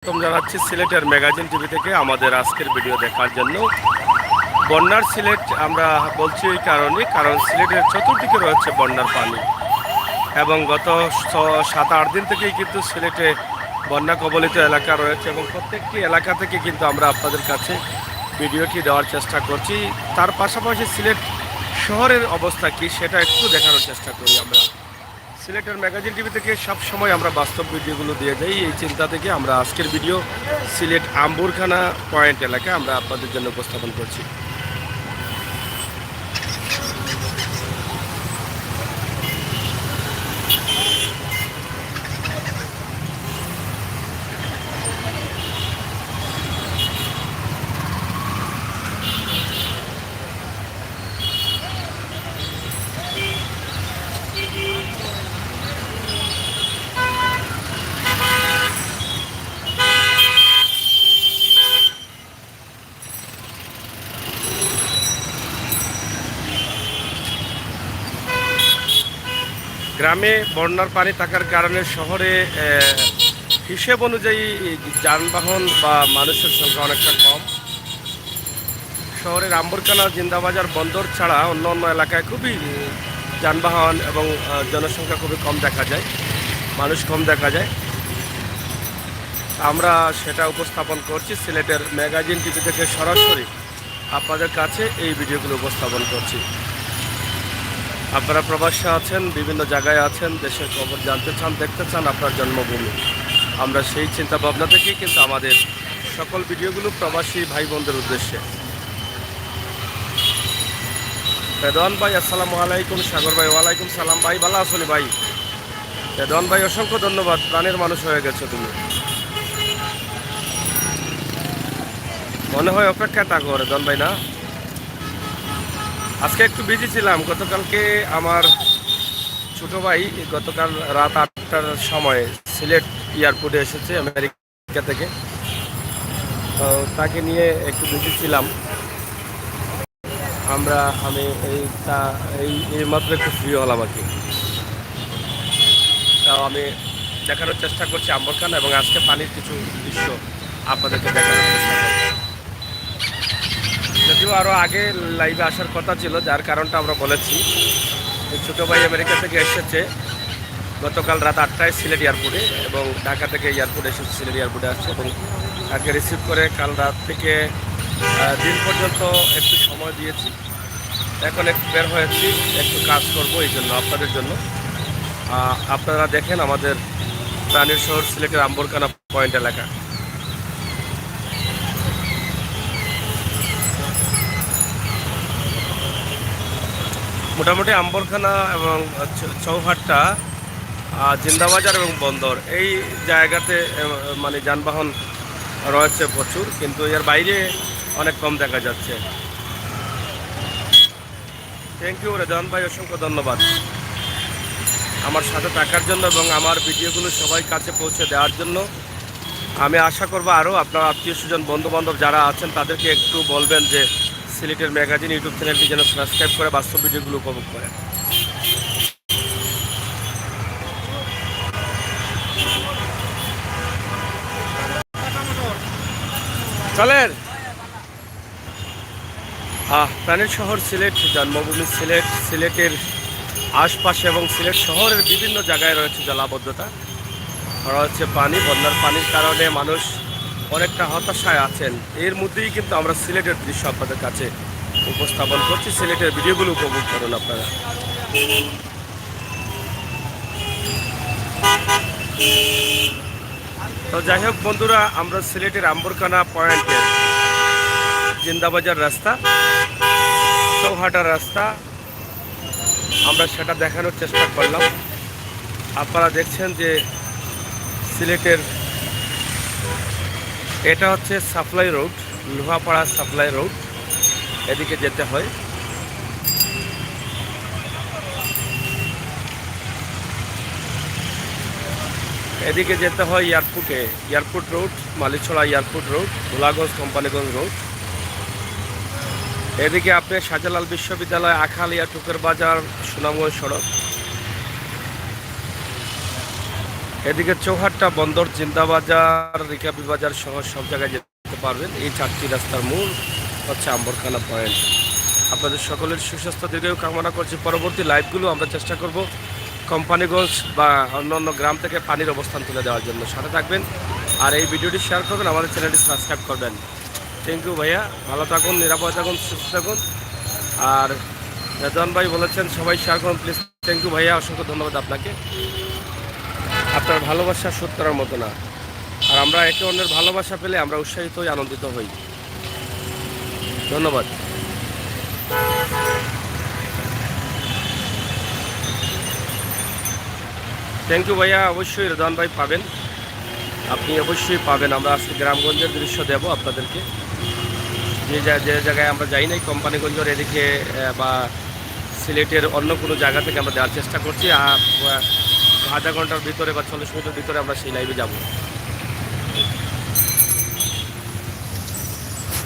জানাচ্ছি সিলেটের magazine TV থেকে আমাদের আজকের ভিডিও দেখার জন্য। বন্যার সিলেট আমরা বলছি এই কারণ সিলেটের চতুর্দিকে রয়েছে বন্যার পানি এবং গত 7-8 দিন থেকেই কিন্তু সিলেটে বন্যা কবলিত এলাকা রয়েছে এবং প্রত্যেকটি এলাকা থেকে কিন্তু আমরা আপনাদের কাছে ভিডিওটি দেওয়ার চেষ্টা করছি। তার পাশাপাশি সিলেট শহরের অবস্থা কি সেটা একটু দেখানোর চেষ্টা করি। আমরা সিলেটের ম্যাগাজিন টিভি থেকে সবসময় আমরা বাস্তব ভিডিওগুলো দিয়ে যাই। এই চিন্তা থেকে আমরা আজকের ভিডিও সিলেট আম্বুরখানা পয়েন্ট এলাকায় আমরা আপনাদের জন্য উপস্থাপন করছি। গ্রামে বন্যার পানি থাকার কারণে শহরে হিসেব অনুযায়ী যানবাহন বা মানুষের সংখ্যা অনেকটা কম। শহরের আম্বরখানা, জিন্দাবাজার, বন্দর ছাড়া অন্য অন্য এলাকায় খুবই যানবাহন এবং জনসংখ্যা খুবই কম দেখা যায়, মানুষ কম দেখা যায়। আমরা সেটা উপস্থাপন করছি সিলেটের ম্যাগাজিন টিভি থেকে সরাসরি আপনাদের কাছে এই ভিডিওগুলো উপস্থাপন করছি। আপনারা প্রবাসে আছেন, বিভিন্ন জায়গায় আছেন, দেশের খবর জানতে চান, দেখতে চান, আপনার জন্মভূমি। আমরা সেই চিন্তা ভাবনা থেকেই কিন্তু আমাদের সকল ভিডিওগুলো প্রবাসী ভাই বোনদের উদ্দেশ্যে। রেদওয়ান ভাই আসসালামু আলাইকুম। সাগর ভাই ওয়ালাইকুম সালাম। ভাই ভালো আছেন ভাই? রেদওয়ান ভাই অসংখ্য ধন্যবাদ, প্রাণের মানুষ হয়ে গেছো তুমি। মনে হয় অপেক্ষা থাকো রেদওয়ান ভাই, না? আজকে একটু বিজি ছিলাম। গতকালকে আমার ছোট ভাই গতকাল রাত 8টার সময় সিলেট এয়ারপোর্টে এসেছে আমেরিকা থেকে। তো তাকে নিয়ে একটু বিজি ছিলাম। আমি এই মাত্র একটু ফ্রি হলাম আর কি। তাও আমি দেখানোর চেষ্টা করছি আম্বরখানা এবং আজকে পানির কিছু দৃশ্য আপনাদেরকে দেখানোর চেষ্টা করছি। যদিও আরও আগে লাইভে আসার কথা ছিল, যার কারণটা আমরা বলেছি। ছোটো ভাই আমেরিকা থেকে এসেছে গতকাল রাত 8টায় সিলেট এয়ারপোর্টে এবং ঢাকা থেকে এয়ারপোর্টে এসেছে, সিলেট এয়ারপোর্টে আসছে এবং তাকে রিসিভ করে কাল রাত থেকে দিন পর্যন্ত একটু সময় দিয়েছি। এখন একটু বের হয়েছি, একটু কাজ করবো এই জন্য আপনাদের জন্য। আপনারা দেখেন আমাদের প্রাণীর শহর সিলেটের আম্বরখানা পয়েন্ট এলাকা। মোটামুটি আম্বরখানা এবং চৌহাট্টা, জিন্দাবাজার এবং বন্দর এই জায়গাতে মানে যানবাহন রয়েছে প্রচুর, কিন্তু এর বাইরে অনেক কম দেখা যাচ্ছে। থ্যাংক ইউ রেদওয়ান ভাই, অসংখ্য ধন্যবাদ আমার সাথে থাকার জন্য এবং আমার ভিডিওগুলো সবাই কাছে পৌঁছে দেওয়ার জন্য। আমি আশা করব আরও আপনার আত্মীয় স্বজন, বন্ধুবান্ধব যারা আছেন তাদেরকে একটু বলবেন যে সিলেটের ম্যাগাজিন ইউটিউব চ্যানেলটি যেন সাবস্ক্রাইব করে বাস্তব ভিডিওগুলো উপভোগ করে। চলেন। প্রাণের শহর সিলেট, জন্মভূমি সিলেট, সিলেটের আশপাশে এবং সিলেট শহরের বিভিন্ন জায়গায় রয়েছে জলাবদ্ধতা, রয়েছে পানি। বন্যার পানির কারণে মানুষ অনেকটা হতাশায় আছেন। এর মধ্যেই কিন্তু আমরা সিলেটের দৃশ্য আপনাদের কাছে উপস্থাপন করছি। সিলেটের ভিডিওগুলো উপভোগ করুন আপনারা। তো যাই হোক বন্ধুরা, আমরা সিলেটের আম্বরখানা পয়েন্টে জিন্দাবাজার রাস্তা, চৌহাটার রাস্তা, আমরা সেটা দেখানোর চেষ্টা করলাম। আপনারা দেখছেন যে সিলেটের এটা হচ্ছে supply road, Lohapara supply road, এদিকে যেতে হয়। এদিকে যেতে হয় এয়ারপোর্টে, airport road, Malichhara airport road, Golaganj Companiganj road. এদিকে আপনি শাহজালাল বিশ্ববিদ্যালয়, আখালিয়া, টুকের বাজার, সুনামগঞ্জ সড়ক। এদিকে চৌহাট্টা বন্দর, জিন্দাবাজার, রিকাবি বাজার সহ সব জায়গায় যেতে পারবেন। এই 4টি রাস্তার মূল হচ্ছে আম্বরখানা পয়েন্ট। আপনাদের সকলের সুস্বাস্থ্য দীর্ঘায়ু কামনা করছি। পরবর্তী লাইভগুলো আমরা চেষ্টা করব কোম্পানিগঞ্জ বা অন্য অন্য গ্রাম থেকে পানির অবস্থান তুলে দেওয়ার জন্য। সাথে থাকবেন আর এই ভিডিওটি শেয়ার করবেন, আমাদের চ্যানেলটি সাবস্ক্রাইব করবেন। থ্যাংক ইউ ভাইয়া, ভালো থাকুন, নিরাপদ থাকুন, সুস্থ থাকুন। আর রেদওয়ান ভাই বলেছেন সবাই শেয়ার করুন প্লিজ। থ্যাংক ইউ ভাইয়া, অসংখ্য ধন্যবাদ আপনাকে। আপনার ভালোবাসা শোধ করার মতো না। আর আমরা একে অন্যের ভালোবাসা পেলে আমরা উৎসাহিত হই, আনন্দিত হই। ধন্যবাদ। থ্যাংক ইউ ভাইয়া, অবশ্যই রেদওয়ান ভাই পাবেন, আপনি অবশ্যই পাবেন। আমরা আজকে গ্রামগঞ্জের দৃশ্য দেব আপনাদেরকে, যে জায়গায় আমরা যাই নাই কোম্পানিগঞ্জের এদিকে বা সিলেটের অন্য কোনো জায়গা থেকে আমরা দেওয়ার চেষ্টা করছি। আর আধা ঘন্টার ভিতরে বা 40 মিনিটের ভিতরে আমরা সেই লাইভে যাব।